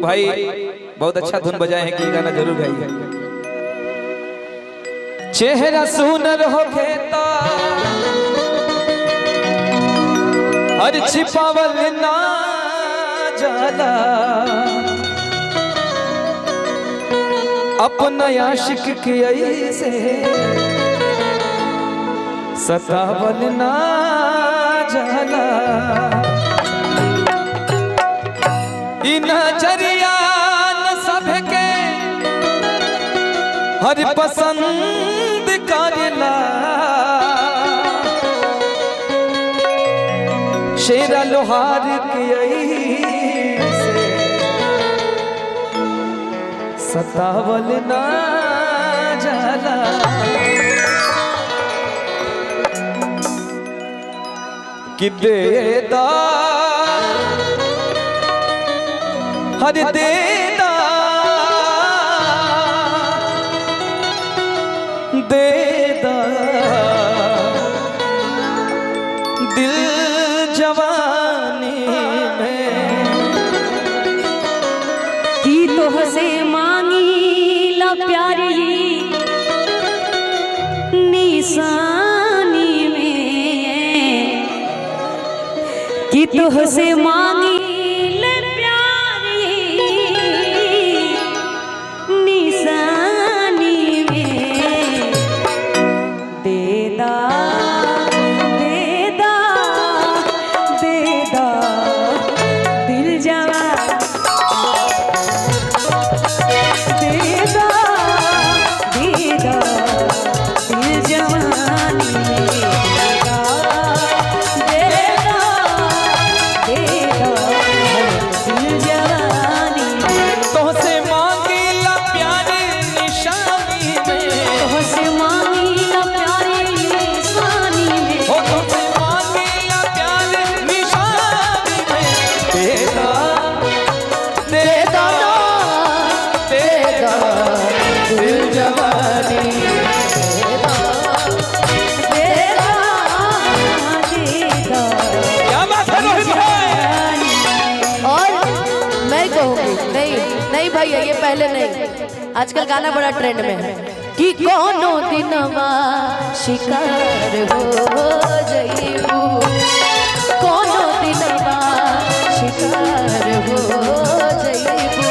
भाई बहुत अच्छा धुन बजाए हैं कि ये गाना जरूर गाइए। चेहरा सुनर हो खेता हर छिपावल ना जाला, अपना आशिक के ऐसे सतावल ना जाला। नजरिया न सबके हर पसंद करेला, शेरा लोहार के ऐसे सतावल ना जाला। कि देदा हर देदा देदा दिल जवानी में की तोहसे मांगी ला प्यारी निशानी में, की तोहसे मांगी भैया ये पहले नहीं, आजकल गाना बड़ा ट्रेंड में है कि कोनो दिनवा शिकार हो जइबू, कोनो दिनवा शिकार हो जइबू,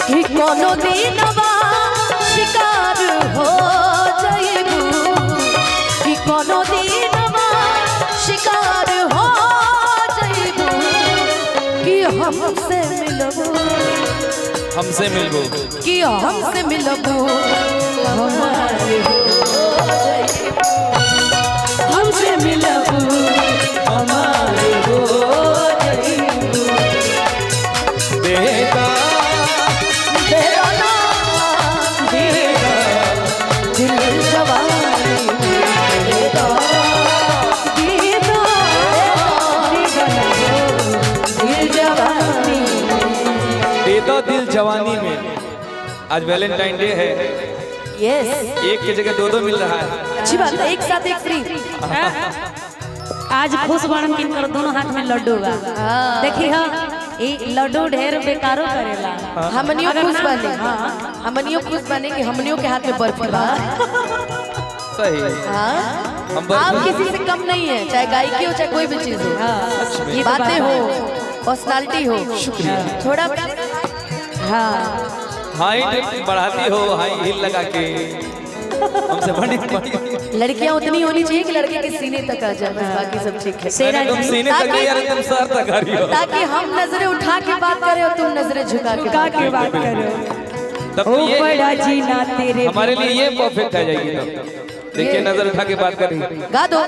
कि कोनो दिनवा शिकार हो जइबू, कि कोनो दिनवा शिकार हो जइबू, कि हमसे मिलबू कि हमसे मिलबू हमारे हो जाइबू, हमसे मिलबू हमारे हो जाइबू। देदा देदा ना देदा दिल जवानी में, देदा देदा दिल जवानी में, देदा दिल जवानी में। आज वैलेंटाइन डे है, यस, एक की जगह दो दो मिल रहा है। अच्छी बात है, एक साथ एक फ्री। आज खुश बनन किनकर दोनों हाथ में लड्डू बा। देखी हा ई लड्डू ढेर बेकारो करेला। हमनियो खुश बने, हमनियो खुश बने कि हमनियो के हाथ में बर्फी बा। सही हाँ, आप किसी से कम नहीं है, चाहे गायकी हो चाहे कोई भी चीज हो, बातें हो, पर्सनालिटी हो। शुक्रिया। थोड़ा हाँ हाई बढ़ाती हो, हाई हील लगा के हमसे बड़ी लड़कियां उतनी होनी चाहिए कि लड़के के सीने तक आ जाए, बस बाकी सब ठीक है। तुम सीने तक नहीं यार, तुम सर तक आ रही हो, ताकि हम नजरें उठा के बात करें और तुम नजरें झुका के बात करो। तब तो ये बड़ा जीना तेरे हमारे लिए ये परफेक्ट आ जाएगी। तब देखिए नजर उठा के बात करेंगे। गा दो।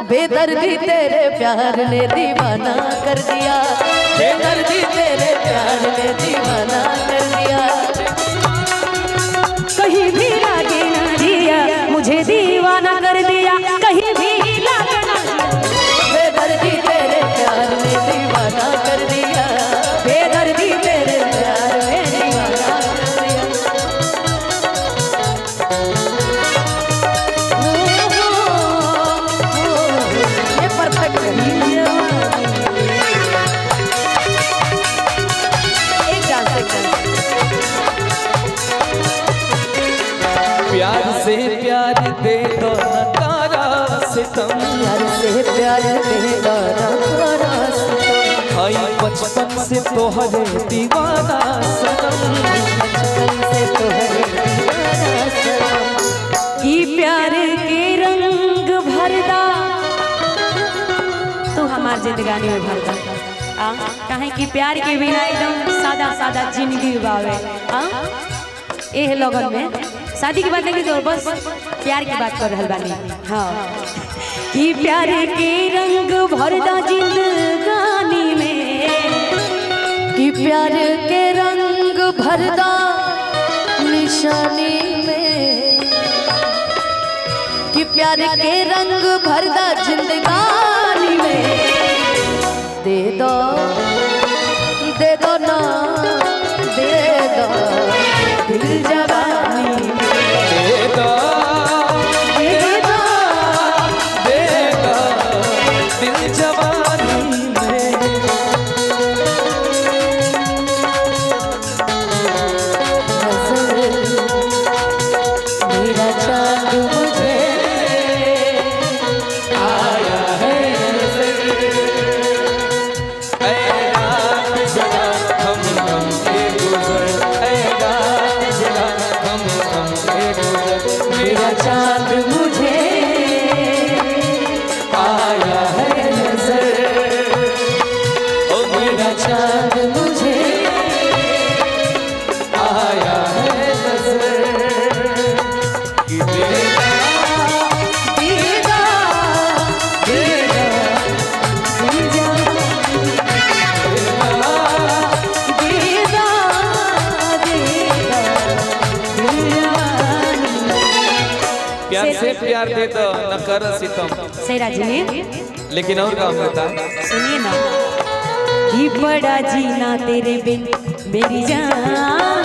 बेदर्दी तेरे प्यार ने दीवाना कर दिया, बेदर्दी तेरे प्यार ने दीवाना कर दिया, कहीं भी लागे ना जिया, मुझे दीवाना कर दिया, कहीं भी लागे ना बेदर्दी तेरे प्यार ने दीवाना कर दिया, बेदर्दी तेरे प्यार ने दीवाना कर दिया। ये परफेक्ट है। एक दे दो तारा सितम, प्यार से प्यार दे दो तारा सितम। आई बचपन से तोहरे दीवाना सनम, बचपन से तोहरे दीवाना सनम। कि प्यार के रंग भरदा तू हमार जिंदगानी में भरदा कहे कि प्यार के बिना एकदम सादा सादा जिंदगी बावे। एह लगन में शादी की बात नहीं तो बस प्यार की बात कर रहल बानी। हाँ कि प्यार के रंग भरदा जिंदगानी में, कि प्यार के रंग भरदा निशानी में, कि प्यार के रंग भरदा जिंदगानी में। दे दो ना दे दो दिल जवानी, दे दो दे दो दिल जवानी में। मेरा चांद मुझे आया है नजर, ऐ रात जगा हम के गुजर, ऐ रात जगा हम के गुजर। मेरा चांद मुझे आया है नजर, ओ मेरा चांद मुझे आया है नजर। कि दीदा दीदा दिल जवानी, दीदा दीदा दिल जवानी। प्यार से प्यार दे दो न कर सितम। सेरा जी लेकिन और काम होता है, सुनिए ना कि बड़ा जीना तेरे बिन मेरी जान,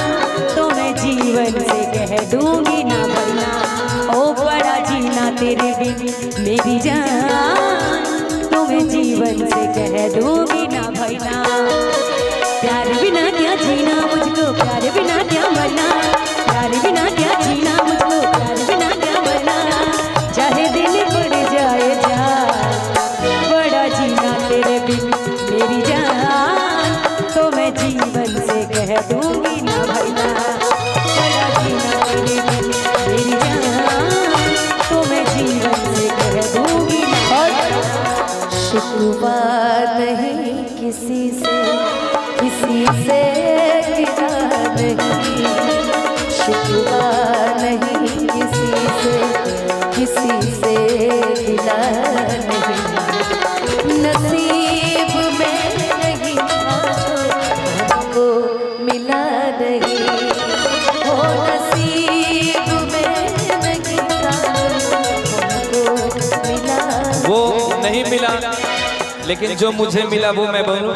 तो मैं जीवन से कह दूंगी ना भरना। ओ बड़ा जीना तेरे बिन मेरी जान, तो मैं जीवन से कह दूंगी ना भरना। प्यार बिना क्या जीना मुझको, प्यार बिना क्या मरना, प्यार बिना क्या जीना मुझको, प्यार बिना क्या मरना। चाहे दिल पड़ जाए जा, बड़ा जीना तेरे बिन मेरी जान, तो मैं जीवन से कह दूंगी ना भरना। बड़ा जीना तेरे बिन मेरी जान, तो मैं जीवन से कह दूंगी ना भरना। शिकवा नहीं किसी से गिला नहीं, शिकवा नहीं किसी से गिला नहीं। नसीब में नहीं था जो हमको मिला नहीं, हो नसीब में नहीं था जो हमको मिला। वो नहीं मिला, लेकिन जो मुझे मिला वो मैं बोलूं।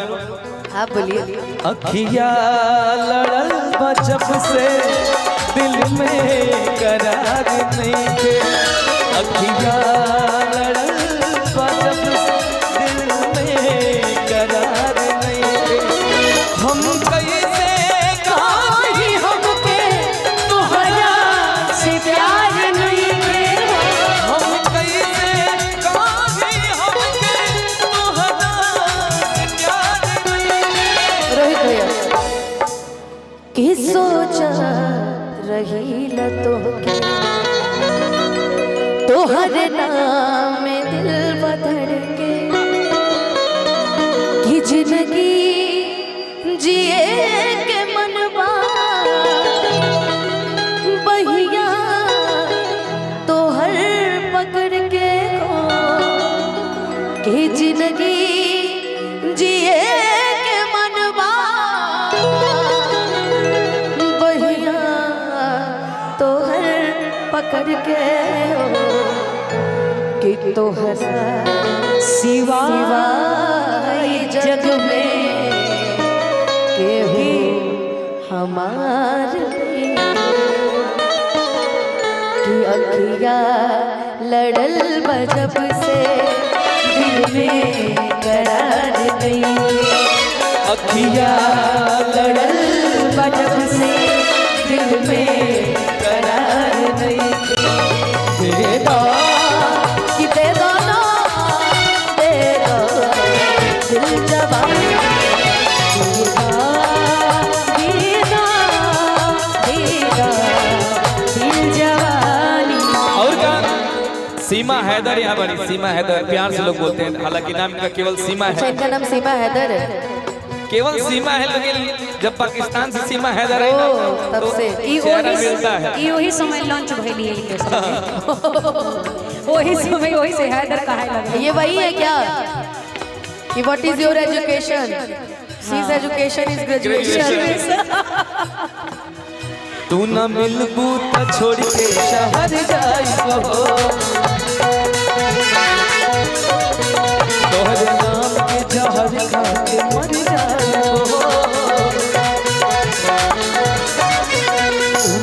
आप बोलिए। अखिया लड़ल बा जब से दिल में करार नहीं थे, अखिया लड़ल बा जब से दिल में करार नहीं थे। हम कैसे कहीं हमके तोहरा से प्यार नहीं है, हम कैसे कहीं हमके तोहरा से प्यार नहीं थे। रोहित भैया कि सोचा रही लतों तोहर नाम में दिल बदल के, कि जिंदगी जिए के मनवा बहिया तोहर पकड़ के हो, कि जिंदगी जिए के मनवा बहिया तोहर पकड़ के हो, कि तोहरा सिवा जग में केहू हमार नहीं। कि अखिया लड़ल बजब से दिल में करार नहीं, अखिया लड़ल बजब से दिल में करार नहीं। हैदर यहाँ बनी, सीमा हैदर प्यार से लोग बोलते हैं, हालांकि नाम इनका केवल सीमा अच्छा है, इनका नाम सीमा हैदर है। केवल सीमा है, लेकिन जब पाकिस्तान से सीमा हैदर है ना तब तो से चेहरा मिलता है। ई वही समय लॉन्च भइली है इनके समय। वही समय वही से हैदर कहे लगे। ये वही है क्या कि व्हाट इज योर एजुकेशन? सीज एजुकेशन इज ग्रेजुएशन। तू न मिलबू त छोड़ के शहर जाइबो, तोहरे नाम के जहर खा के मर जाइबो।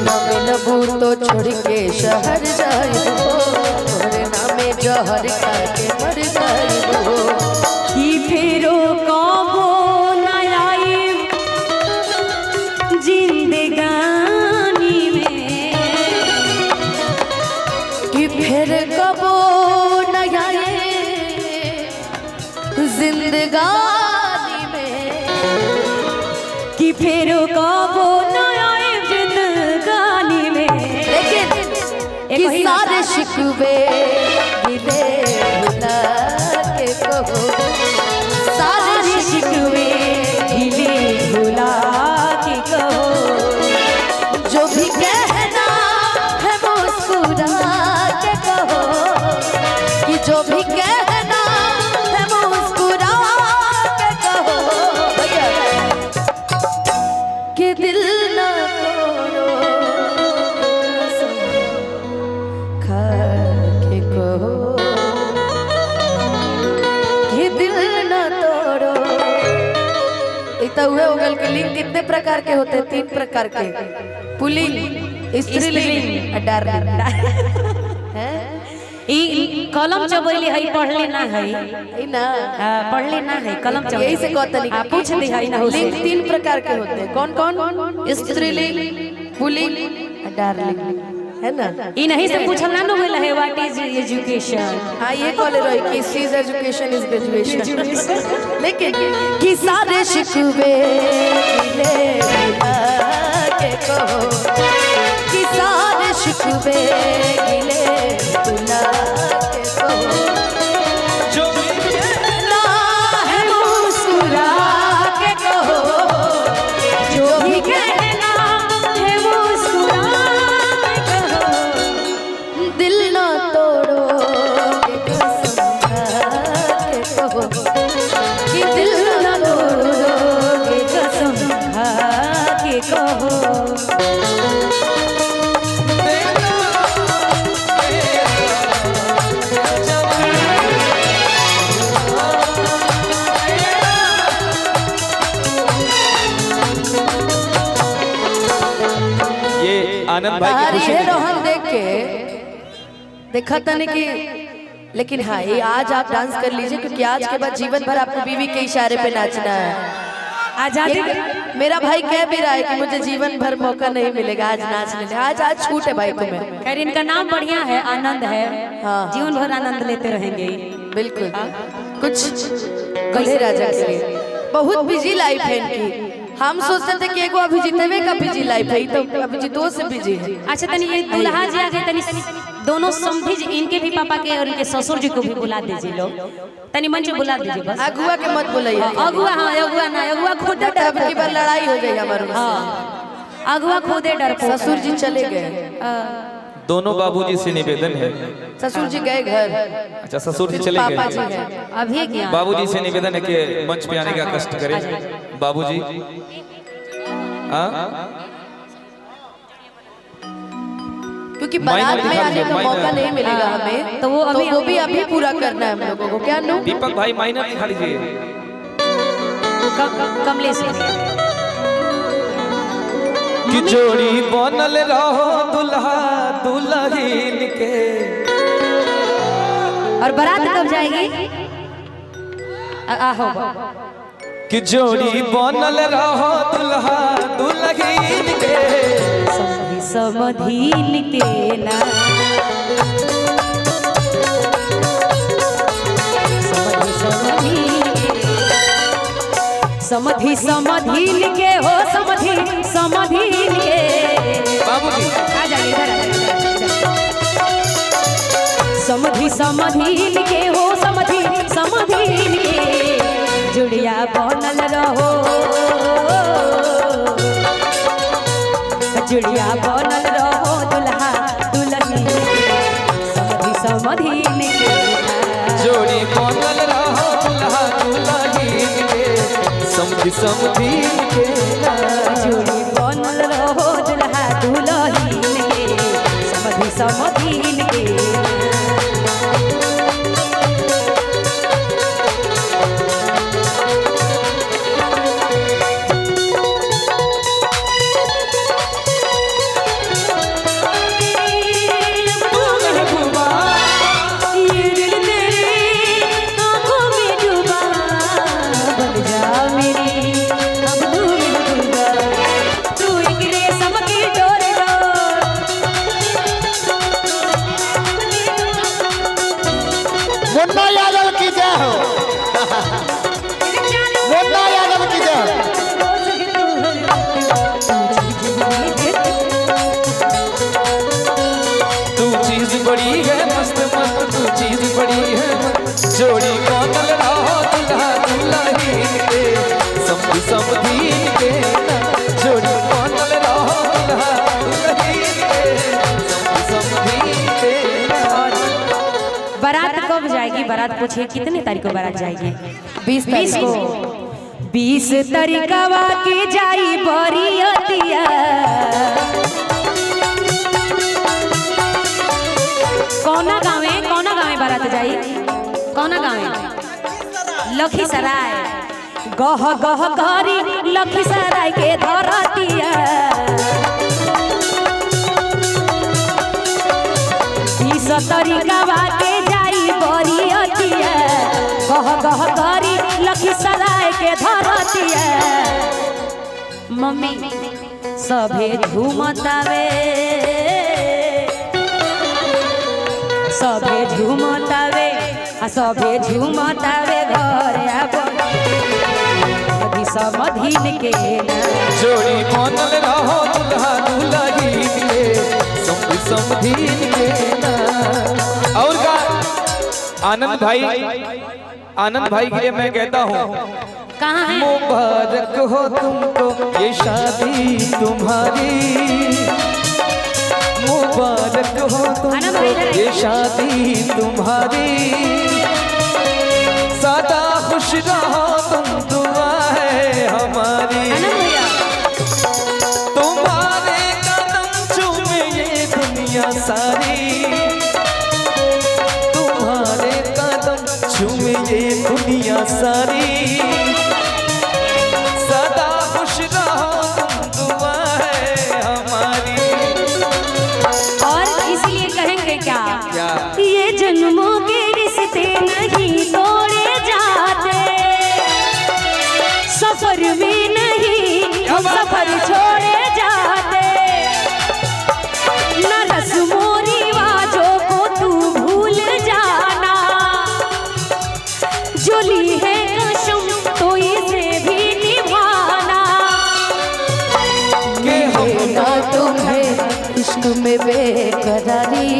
ना मिलबू तो छोड़ के शहर जाइबो, तोहरे नामे जहर खा के मर जाइबो। कि फेरो कबो न आई जिंदगानी में, कि फिर कबो न आए जिंदगानी में, कि फेरो कबो न आए जिंदगानी में। लेकिन कि सारे शिकवे गिले भुला के कहो, सारे शिकवे गिले भुला के कहो, जो भी कहना है मुस्कुरा के कहो, कि जो भी कहना है मुस्कुरा के कहो। भैया कि दिल ना तोड़ो कसम खा के कहो, कि दिल ना तोड़ो। एक तो हुए होगल के लिंग कितने प्रकार के होते हैं? 3 प्रकार के, पुल्लिंग, स्त्रीलिंग और डार्लिंग हैं। ई कलम चबैली है, पढ़ले ना है, ई ना पढ़ले ना है, कलम चबैली। यही से कहते नहीं पूछ ली है ना। लिंग 3 प्रकार के होते हैं। कौन कौन? स्त्रीलिंग, पुल्लिंग और डार्लिंग, है ना? ई नहीं से पूछल ना नु है व्हाट इज एजुकेशन। हाँ ये कॉले रही कि सीज एजुकेशन इज ग्रेजुएशन। लेकिन कि सारे शिकवे गिले भुला के कहो, कि सारे शिकवे गिले भुला के कहो, जो भी कहना है मुस्कुरा के कहो, जो भी कहना है मुस्कुरा के कहो। दिल ना तोड़ो के कसम खा के कहो, कि दिल ना तोड़ो के कसम खा के कहो। ये आनंद भाई की बाहर खुशी ये देखिए। रोहन देख के देखा था नहीं कि, लेकिन हाँ ये आज आप डांस कर लीजिए, क्योंकि आज के बाद जीवन भर आपको बीवी के इशारे पे नाचना है। आजादी मेरा भाई कह भी रहा है कि मुझे जीवन भर मौका नहीं मिलेगा आज नाचने का। आज छूट है भाई तुम्हें। खैर इनका नाम बढ़िया है, आनंद है। हाँ। जीवन भर आनंद लेते रहेंगे। बिल्कुल। कुछ गले राजा के लिए बहुत बिजी लाइफ है इनकी। हम सोचते थे कि एगो अभिजीत का बिजी लाइफ है, तो अभिजीतों से बिजी है। अच्छा तनी ये दुल्हा जी आगे तनी दोनों समझी जी, इनके भी पापा के और इनके ससुर जी को भी बुला दीजिए लोग। तनी मंच पे बुला दीजिए बस। अगुआ के मत बुलाइए। अगुआ हाँ अगुआ ना, अगुआ खुद अब की बार लड़ाई हो जाएगी हमारे। हाँ अगुआ खुदे डर। ससुर जी चले गए। दोनों बाबूजी से निवेदन है। ससुर जी गए घर। अच्छा ससुर जी चले पापा जी गए। हैं। अभी क्या बाबूजी से निवेदन है कि मंच पे आने का कष्ट करें। बाबूजी क्योंकि बारात में आने का मौका नहीं मिलेगा हमें, तो वो भी अभी पूरा करना है हम लोगों को। क्या नो? दीपक भाई माइनर दिखा लीजिए। कमलेश कि जोड़ी बनल रहो दुल्हा दुल्हन के। और बारात कब जाएगी? आहो कि जोड़ी बनल रहो दुल्हा दुल्हन के। समधीन के ना समधि समधीन के हो, समधि समधीन के। बाबूजी आ जाइए इधर, समधि समधीन के हो समधीन के जुड़िया बनल रहो, जुड़िया बनल रहो दुल्हा दुल्हन समधीन के जोड़ी बनल रहो दुल्हा दुल्हन के समधीन के जोड़ी बनल रहो दुल्हा दुल्हन के समधीन के मुन्ना यादव की जय हो, मुन्ना यादव की जय हो। तू चीज बड़ी है मस्त मस्त, तू चीज बड़ी है जोड़ी बनल रहो दुल्हा दुल्हन के समधीन के जोड़ी बनल रहो दुल्हा दुल्हन के समधीन के। बारात कब जाएगी? बारात पूछिए कितने तारीख को बारात जाएगी? 20 20 को 20 तारीखवा के जाई बरियतिया। कौना गाँव बारात जाई? कौना गाँव? लखीसराय। गह गह गरी लखीसराय के धरतिया। 20 तारीखवा के जाई बरियतिया। गह गह गरी लखीसराय के धरतिया। मम्मी सभे झूमतावे, सभे झूमतावे सभे झूमतावे घर आबी समधीन के जोड़ी बनल रहो दुल्हा दुल्हन के समधीन के। और का आनंद भाई के लिए मैं कहता हूँ कहाँ है? मुबारक हो तुमको ये शादी तुम्हारी, मुबारक हो तुमको ये शादी तुम्हारी, सदा खुश रहो तुम दुआ है हमारी। तुम्हारे कदम चूमे ये दुनिया सारी, तुम्हारे कदम चूमे ये दुनिया सारी, सदा खुश रहो तुम दुआ है हमारी। और इसलिए कहेंगे क्या? क्या? ये जन्मों के रिश्ते नहीं तोड़े जाते, सफर में नहीं सफर छोड़े जाते, न रस्मों रिवाजों को तू भूल जाना, जो ली है कसम तो इसे भी निभाना। के हम ना तुम्हें इश्क में बेकरारी,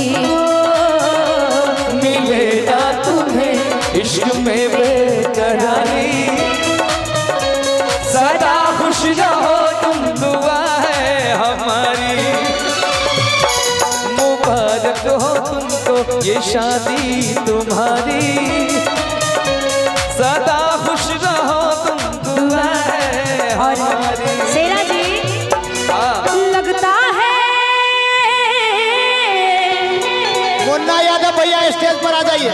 मिलेगा तुम्हें इश्क में बेकरारी, सदा खुश रहो तुम दुआ है हमारी। मुबारक हो तुमको ये शादी तुम्हारी, सदा खुश रहो तुम दुआ है हमारी। सेरा जी लगता है, मुन्ना यादव भैया स्टेज पर आ जाइए।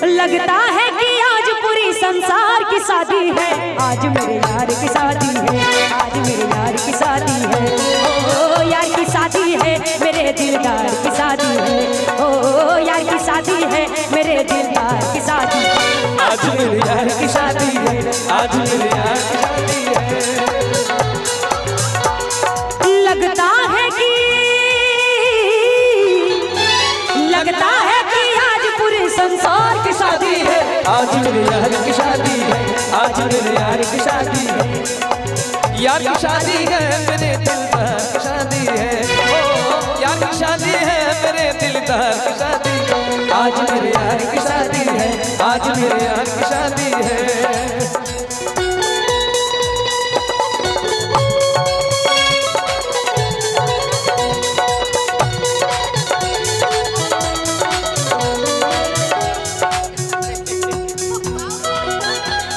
लगता है कि आज पूरी संसार की शादी है, आज मेरे यार की शादी है, आज मेरे यार की शादी है, ओ यार की शादी है, मेरे दिलदार की शादी है, ओ यार की शादी है, मेरे दिलदार की शादी है। आज मेरे यार की शादी है, आज मेरे यार की शादी है। लगता है कि आज पूरे संसार की शादी है, आज मेरे यार की शादी है, आज मेरे यार की शादी है, यार की शादी है मेरे दिलदार की शादी है, ओ यार की शादी है मेरे दिलदार की शादी है। आज मेरे यार की शादी है, आज मेरे यार की शादी है।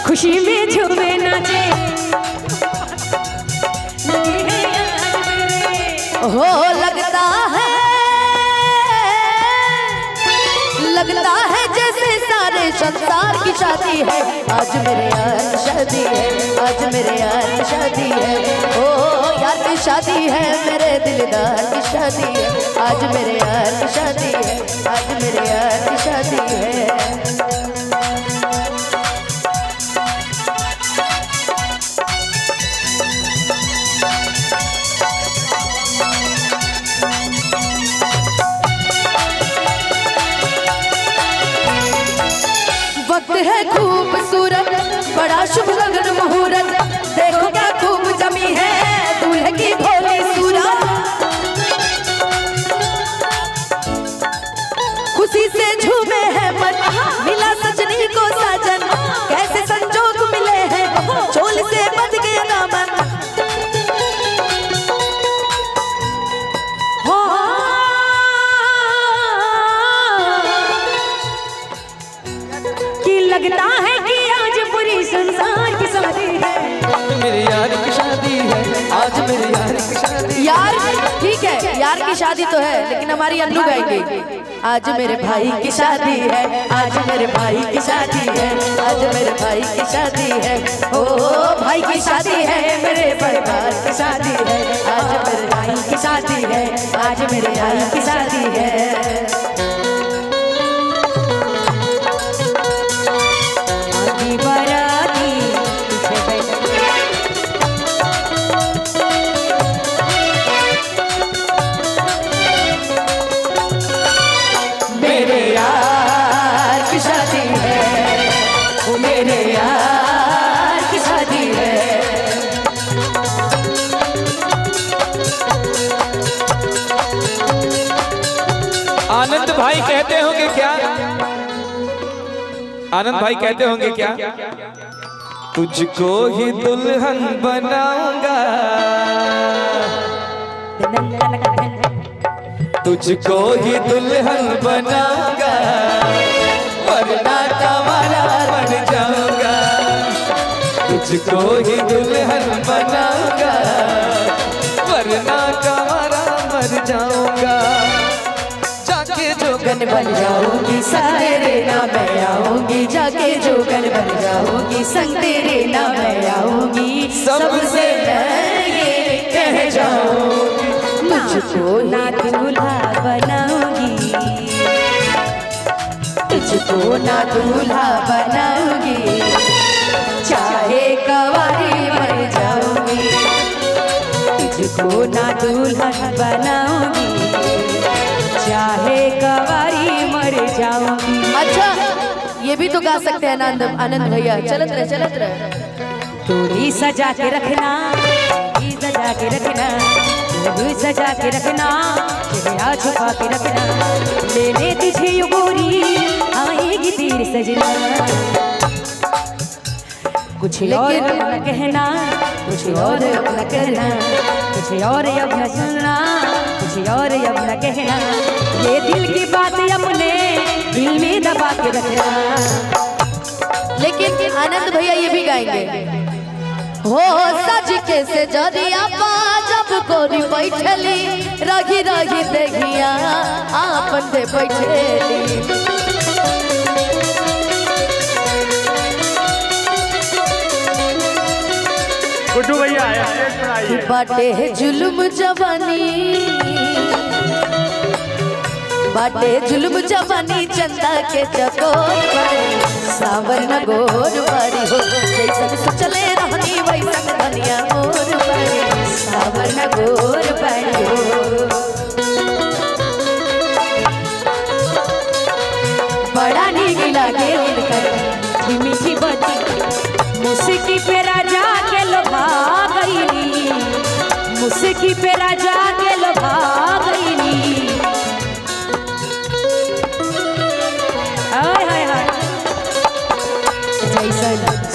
खुशी में झूमे नाचे हो लगता है जैसे सारे संसार की शादी है। आज मेरे यार की शादी है, आज मेरे यार की शादी है। ओ यार की शादी है, मेरे दिलदार की शादी है। आज मेरे यार की शादी है, आज मेरे यार की शादी है। वक्त है खूबसूरत, बड़ा शुभ लगन मुहूर्त। देखो क्या खूब जमी है दूल्हे की भोली सूरत। खुशी से झूमे हैं मन, मिला सजनी को साजन। कैसे संजोग मिले हैं, चोल से बंध गया दामन। लगता है कि आज पूरी संसार की शादी है। मेरे यार की शादी है, आज मेरे यार की शादी। यार ठीक है, यार की शादी तो है, लेकिन हमारी अन्नू गाएंगे। आज मेरे भाई की शादी है, आज मेरे भाई की शादी है, आज मेरे भाई की शादी है। ओ भाई की शादी है, मेरे परिवार की शादी है। आज मेरे भाई की शादी है, आज मेरे भाई की शादी है। आनंद भाई कहते होंगे क्या, आनंद भाई कहते होंगे क्या, तुझको ही दुल्हन बनाऊंगा, तुझको ही दुल्हन बनाऊंगा, वरना कवारा बन जाऊंगा। तुझको ही दुल्हन बनाऊंगा, वरना कवारा मर जाऊंगा। जोगन बन जाऊंगी, संग तेरे नाम मैं आऊंगी। जाके जोगन बन जाऊंगी, संग तेरे नाम मैं आऊंगी। सबसे मैं ये कह जाऊंगी, तुझको ना दूल्हा बनाऊंगी, तुझको ना दूल्हा बनाऊंगी। चाहे कवारी मर जाऊंगी, तुझको ना दुल्हन बनाऊंगी, चाहे कवारी मर जाऊंगी। अच्छा ये भी तो गा सकते हैं आनंद भैया। चलत रहे चलत रहे। तोड़ी सजा के रखना, सजा के रखना, तोड़ी सजा के रखना, चेहरा छुपा के रखना। लेने तुझे ये गोरी आएगी तेरी सजना। कुछ और न कहना, कुछ और न कहना, कुछ और अब न सुनना, कुछ और अब न कहना। ये दिल की बात अपने दिल में दबा के रखना। लेकिन आनंद भैया ये भी गाएंगे। हो सज के से जरिया जब गोरी बैठली, रही रही देखिया आपन दे बैठली। गुड्डू भैया आए बाटे जुल्म जवानी, बाटे जुल्म जवानी। चंदा के चकोर बारी, सावन गोर बारी हो। जैसन सोचले रहनी वैसन धनिया मोर बारी, सावन गोर बारी हो। बड़ा नीक लागे उनकर मीठी बाती, मुस्की पे राजा के लोभा गईनी, मुस्की पे राजा के लोभा गईनी।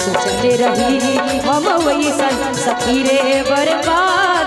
सोचले रही हम वैसन सखी रे बर्बाद